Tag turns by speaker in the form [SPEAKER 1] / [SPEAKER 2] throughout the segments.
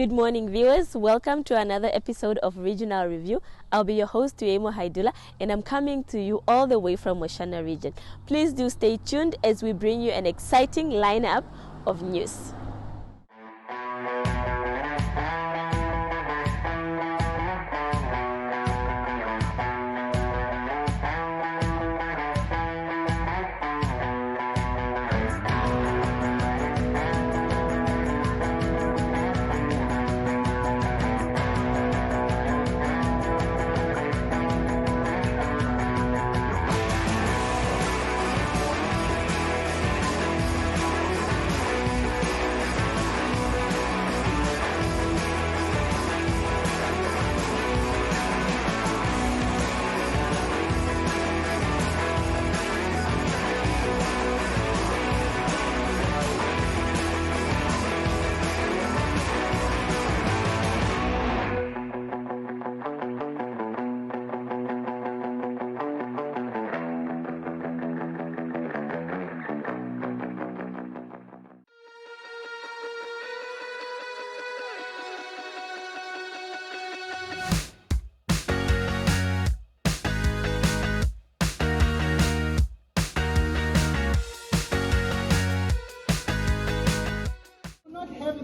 [SPEAKER 1] Good morning, viewers. Welcome to another episode of Regional Review. I'll be your host, Tuemo Haidula, and I'm coming to you all the way from Oshana region. Please do stay tuned as we bring you an exciting lineup of news.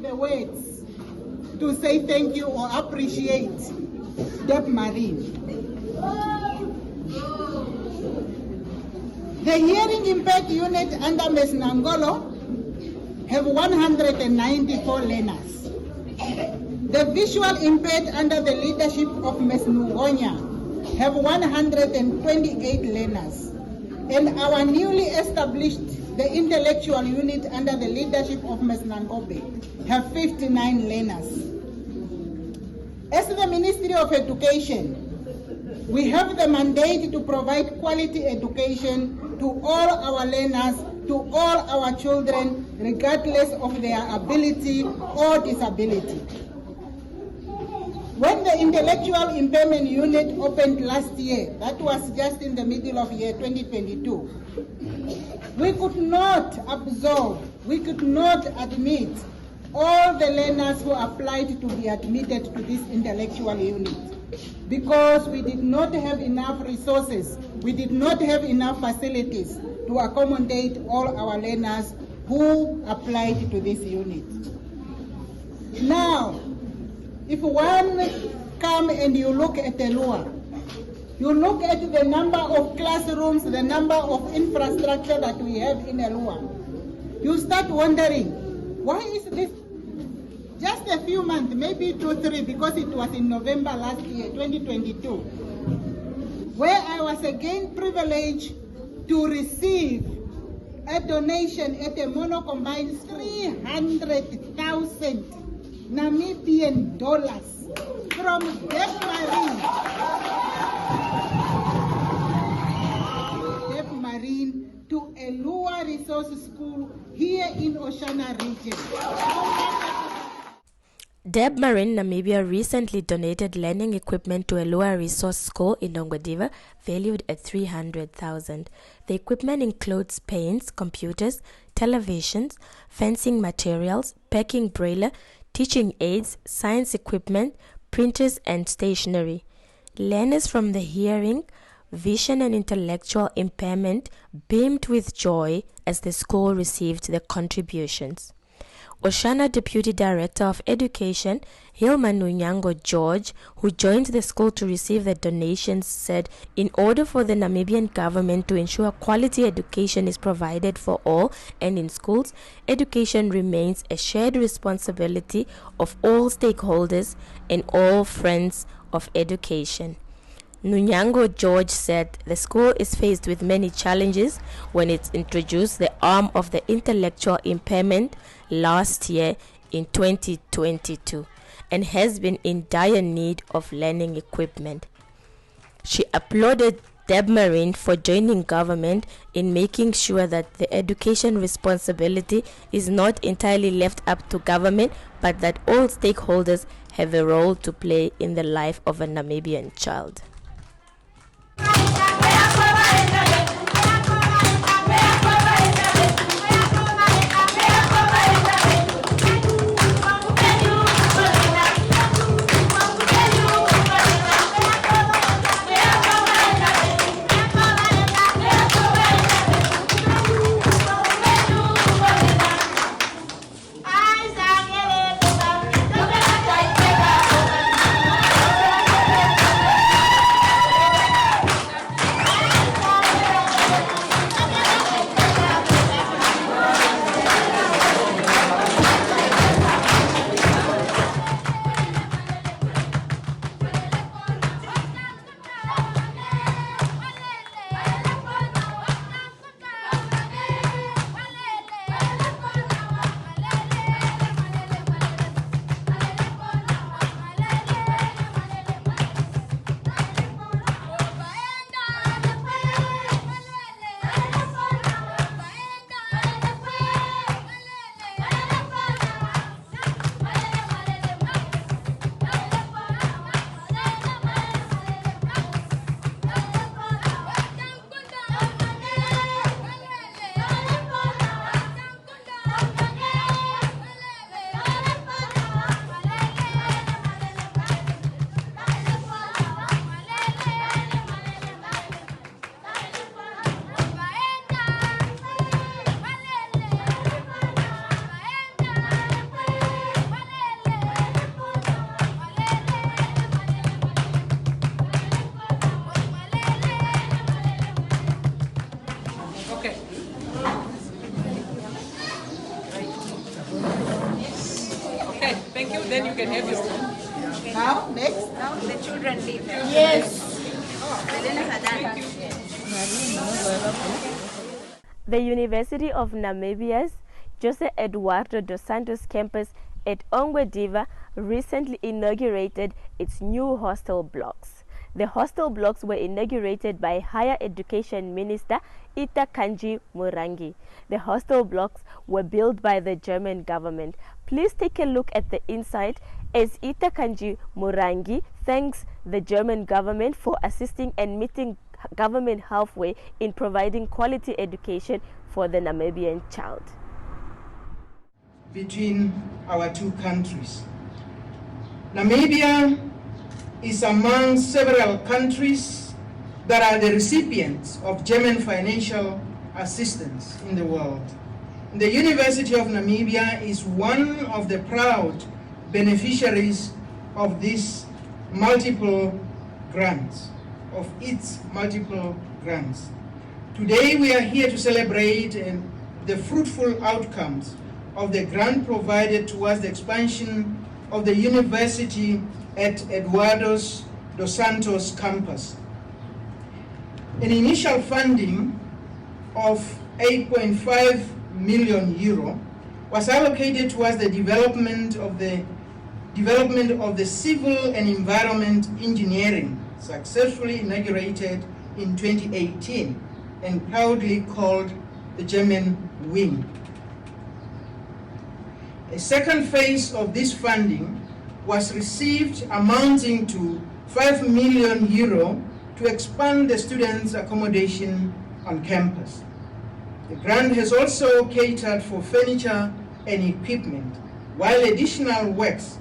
[SPEAKER 2] The words to say thank you or appreciate Deb Marine. The hearing impaired unit under Ms. Nangolo have 194 learners. The visual impaired under the leadership of Ms. Nugonya have 128 learners. And our newly established the intellectual unit under the leadership of Ms. Nangobe have 59 learners. As the Ministry of Education, we have the mandate to provide quality education to all our learners, to all our children, regardless of their ability or disability. When the intellectual impairment unit opened last year, that was just in the middle of year 2022, we could not absorb, we could not admit all the learners who applied to be admitted to this intellectual unit because we did not have enough resources, we did not have enough facilities to accommodate all our learners who applied to this unit. Now, if one come and you look at the Elua, you look at the number of classrooms, the number of infrastructure that we have in Elua, you start wondering, why is this just a few months, maybe 2-3, because it was in November last year, 2022, where I was again privileged to receive a donation at a mono-combined 300,000 Namibian dollars from Deb Marine to Elua Resource School here in Oshana region.
[SPEAKER 1] Deb Marine Namibia recently donated learning equipment to Elua Resource School in Ongwediva, valued at 300,000. The equipment includes paints, computers, televisions, fencing materials, packing braille, teaching aids, science equipment, printers, and stationery. Learners from the hearing, vision, and intellectual impairment beamed with joy as the school received the contributions. Oshana Deputy Director of Education, Hilma Nunyango George, who joined the school to receive the donations, said in order for the Namibian government to ensure quality education is provided for all and in schools, education remains a shared responsibility of all stakeholders and all friends of education. Nunyango George said the school is faced with many challenges when it introduced the arm of the intellectual impairment last year in 2022 and has been in dire need of learning equipment. She applauded Deb Marine for joining government in making sure that the education responsibility is not entirely left up to government, but that all stakeholders have a role to play in the life of a Namibian child.
[SPEAKER 3] then you can have your room.
[SPEAKER 2] Now, next.
[SPEAKER 4] Now the children leave.
[SPEAKER 1] Yes.
[SPEAKER 4] The learners are done.
[SPEAKER 1] The University of Namibia's Jose Eduardo dos Santos campus at Ongwediva recently inaugurated its new hostel blocks. The hostel blocks were inaugurated by Higher Education Minister Ita Kanji Murangi. The hostel blocks were built by the German government. Please take a look at the inside as Ita Kanji Murangi thanks the German government for assisting and meeting government halfway in providing quality education for the Namibian child.
[SPEAKER 5] Between our two countries. Namibia is among several countries that are the recipients of German financial assistance in the world. The University of Namibia is one of the proud beneficiaries of these multiple grants, of its multiple grants. Today we are here to celebrate the fruitful outcomes of the grant provided towards the expansion of the university at Eduardo dos Santos campus. An initial funding of 8.5 million euro was allocated towards the development of the civil and environment engineering, successfully inaugurated in 2018 and proudly called the German wing. A second phase of this funding was received amounting to 5 million euro to expand the students' accommodation on campus. The grant has also catered for furniture and equipment, while additional works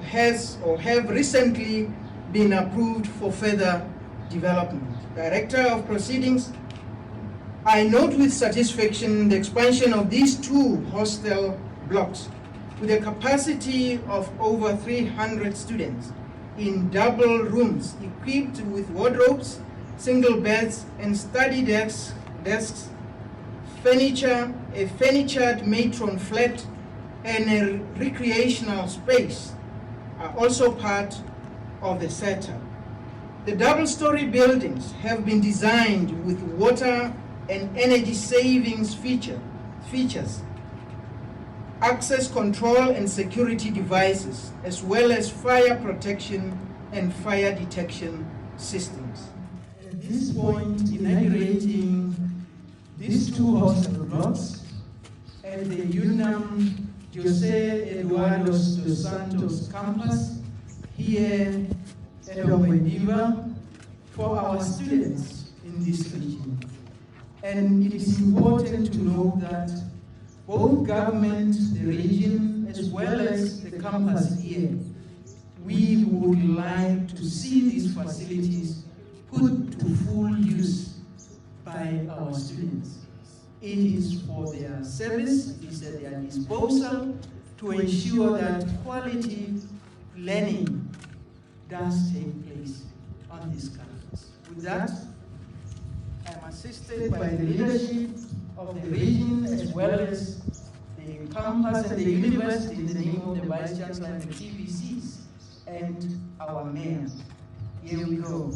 [SPEAKER 5] have recently been approved for further development. Director of Proceedings, I note with satisfaction the expansion of these two hostel blocks with a capacity of over 300 students in double rooms equipped with wardrobes, single beds and study desks, furniture, a furnitured matron flat and a recreational space are also part of the setup. The double-story buildings have been designed with water and energy savings features, access control and security devices, as well as fire protection and fire detection systems.
[SPEAKER 6] At this point, inaugurating these two hostel blocks at the UNAM Jose Eduardo dos Santos campus here at Ongwediva for our students in this region. And it is important to note that both government, the region, as well as the campus here, we would like to see these facilities put to full use by our students. It is for their service, it is at their disposal to ensure that quality learning does take place on this campus. With that, I'm assisted by the leadership of the region as well as the campus and the university in the name of the Vice Chancellor and the TVCs and our mayor. Here we go.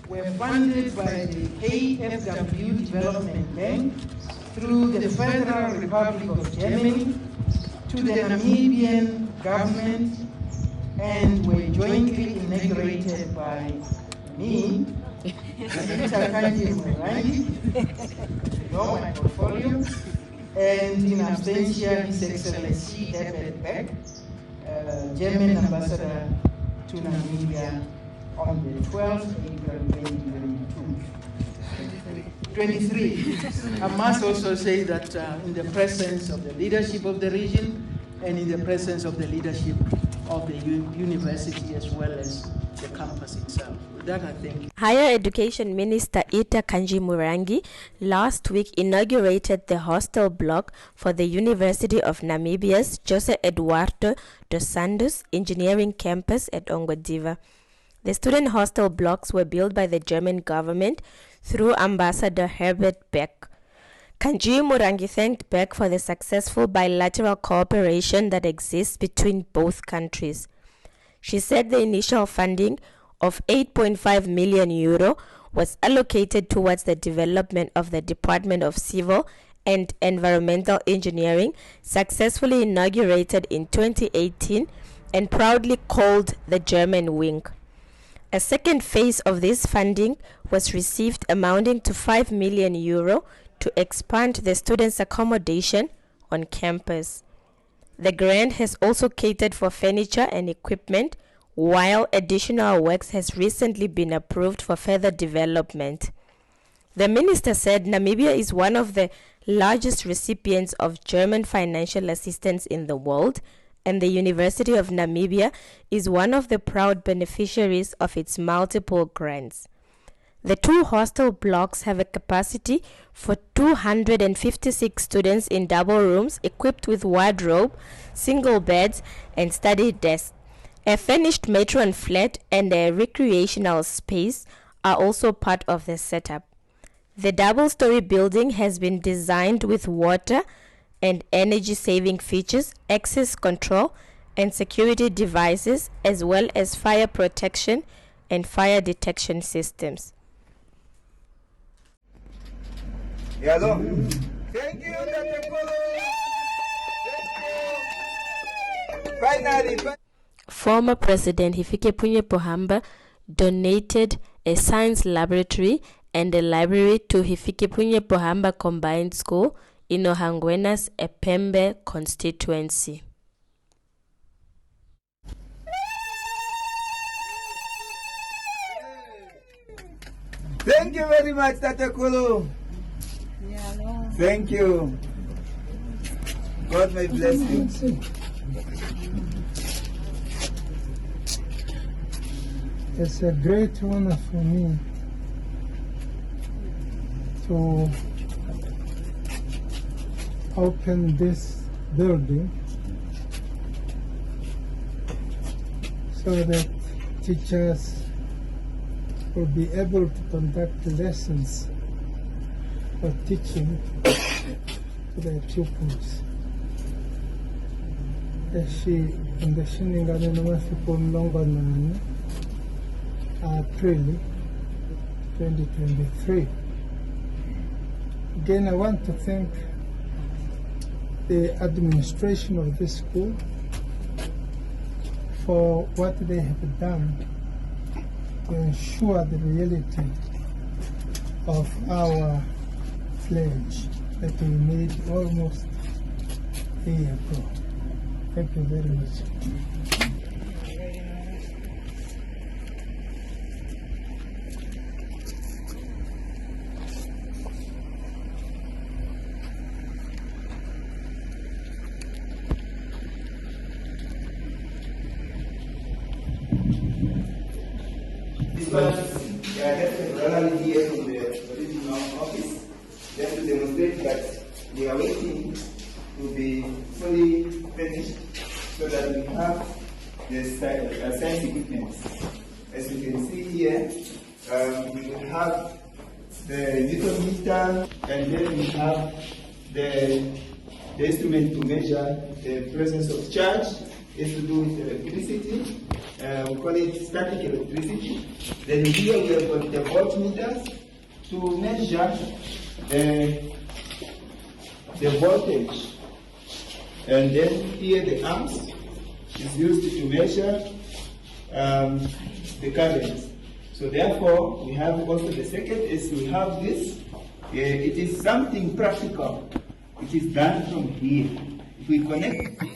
[SPEAKER 6] We're funded by the KfW Development Bank through the Federal Republic of Germany to the Namibian government, and were jointly inaugurated by me, Ita Kanji Murangi, you know my portfolio, and in absentia His Excellency Herbert Beck, German Ambassador to Namibia, on the 12th April 2023. I must also say that in the presence of the leadership of the region and in the presence of the leadership of the university as well as the campus itself. With that, I thank you.
[SPEAKER 1] Higher Education Minister Ita Kanji Murangi last week inaugurated the hostel block for the University of Namibia's Jose Eduardo dos Santos Engineering Campus at Ongwediva. The student hostel blocks were built by the German government through Ambassador Herbert Beck. Kanji Murangi thanked Beck for the successful bilateral cooperation that exists between both countries. She said the initial funding of €8.5 million was allocated towards the development of the Department of Civil and Environmental Engineering, successfully inaugurated in 2018 and proudly called the German Wing. A second phase of this funding was received, amounting to €5 million to expand the students' accommodation on campus. The grant has also catered for furniture and equipment, while additional works has recently been approved for further development. The minister said Namibia is one of the largest recipients of German financial assistance in the world, and the University of Namibia is one of the proud beneficiaries of its multiple grants. The 2 hostel blocks have a capacity for 256 students in double rooms equipped with wardrobe, single beds, and study desks. A furnished matron flat and a recreational space are also part of the setup. The double-story building has been designed with water and energy-saving features, access control, and security devices, as well as fire protection and fire detection systems.
[SPEAKER 3] Hello. Thank you, Dr. Kolo. Thank you. Finally.
[SPEAKER 1] Former President Hifikepunye Pohamba donated a science laboratory and a library to Hifikepunye Pohamba Combined School in Ohangwena's Epembe constituency.
[SPEAKER 3] Thank you very much, Dr. Kolo. Thank you. God may bless you.
[SPEAKER 7] It's a great honor for me to open this building so that teachers will be able to conduct lessons for teaching to their pupils. April 2023. Again, I want to thank the administration of this school for what they have done to ensure the reality of our pledge that we made almost a year ago. Thank you very much.
[SPEAKER 3] That's here from the original office, just to demonstrate that we are waiting to be fully finished so that we have the science equipment. As you can see here, we will have the Newton meter, and then we have the instrument to measure the presence of charge. It's to do with electricity. We call it static electricity. Then here we have got the voltmeters to measure the voltage. And then here the amps is used to measure the current. So therefore, we have also the second is we have this. It is something practical. It is done from here. If we connect this,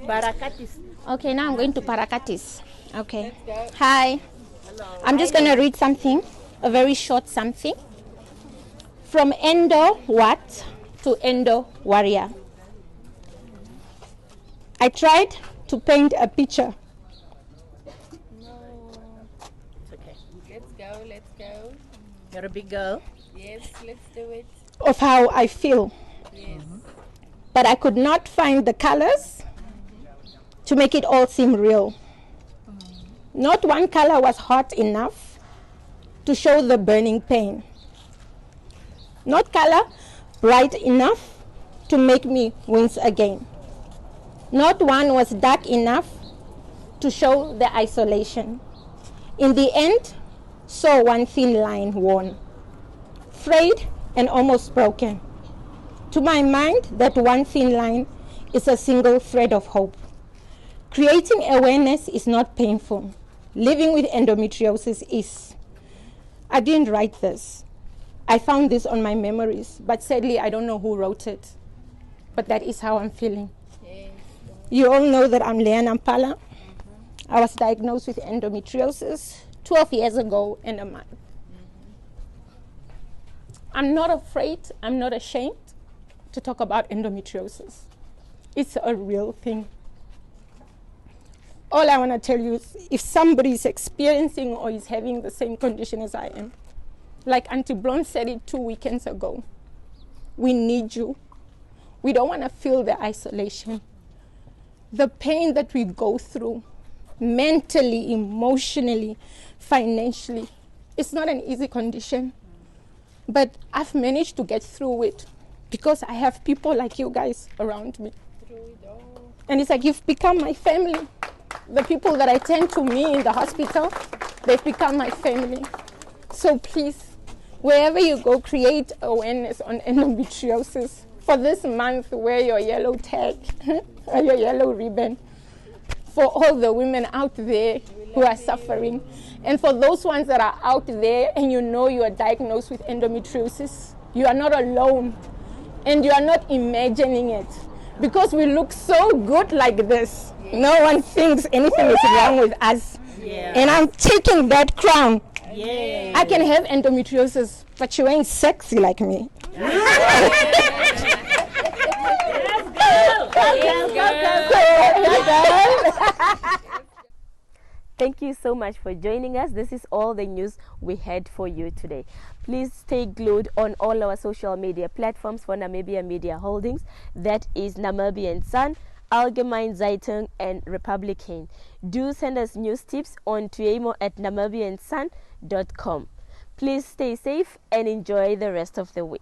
[SPEAKER 2] Barakatis.
[SPEAKER 8] Okay, now I'm going to Parakatis. Okay. Hi. I'm just going to read something, a very short something. From Endo Wat to Endo Warrior. I tried to paint a picture.
[SPEAKER 4] Let's go.
[SPEAKER 2] You're a big girl.
[SPEAKER 4] Yes, let's do it.
[SPEAKER 8] Of how I feel.
[SPEAKER 4] Yes.
[SPEAKER 8] But I could not find the colors to make it all seem real. Not one color was hot enough to show the burning pain. Not color bright enough to make me wince again. Not one was dark enough to show the isolation. In the end, saw one thin line worn, frayed and almost broken. To my mind, that one thin line is a single thread of hope. Creating awareness is not painful. Living with endometriosis is. I didn't write this. I found this on my memories, but sadly I don't know who wrote it. But that is how I'm feeling.
[SPEAKER 4] Yes.
[SPEAKER 8] You all know that I'm Leanne Mpala. I was diagnosed with endometriosis 12 years ago in a month. I'm not afraid, I'm not ashamed to talk about endometriosis. It's a real thing. All I want to tell you is if somebody is experiencing or is having the same condition as I am, like Auntie Blonde said it 2 weekends ago, we need you. We don't want to feel the isolation. The pain that we go through, mentally, emotionally, financially, it's not an easy condition. But I've managed to get through it because I have people like you guys around me. And it's like you've become my family. The people that I tend to me in the hospital, they've become my family. So please, wherever you go, create awareness on endometriosis. For this month, wear your yellow tag or your yellow ribbon. For all the women out there who are suffering. And for those ones that are out there and you know you are diagnosed with endometriosis, you are not alone. And you are not imagining it. Because we look so good like this. No one thinks anything is wrong with us.
[SPEAKER 2] Yeah.
[SPEAKER 8] And I'm taking that crown.
[SPEAKER 2] Yeah.
[SPEAKER 8] I can have endometriosis, but you ain't sexy like me.
[SPEAKER 1] Thank you so much for joining us. This is all the news we had for you today. Please stay glued on all our social media platforms for Namibia Media Holdings. That is Namibian Sun, Allgemeine Zeitung, and Republican. Do send us news tips on tuemo@namibiansun.com. Please stay safe and enjoy the rest of the week.